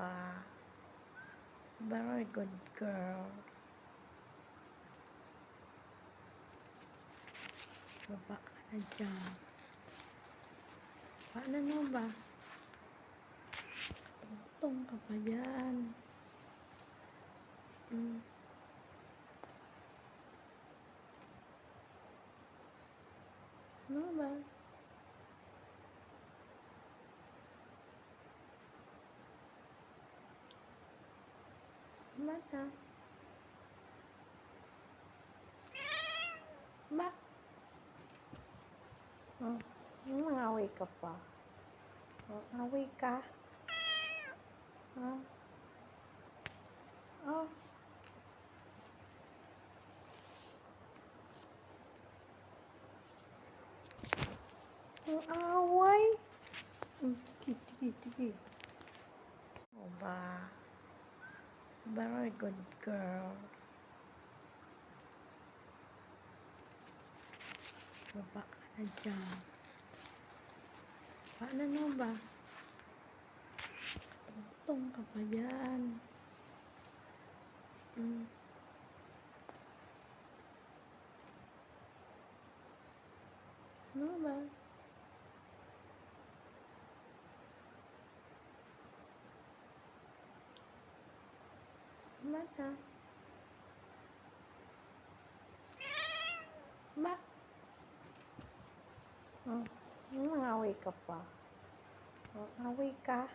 ba? Very good girl. Baba ka na dyan. Paano mo ba? Tungtong ka pa dyan. Ano ba? Mata. Bak. Away ka pa. Away ka. Away. Tiki. O ba? Very good girl. Baba ka na dyan. Paano mo ba? Tungtong ka pa dyan. Ano ba? Mata. Bak. Away ka pa. Away ka.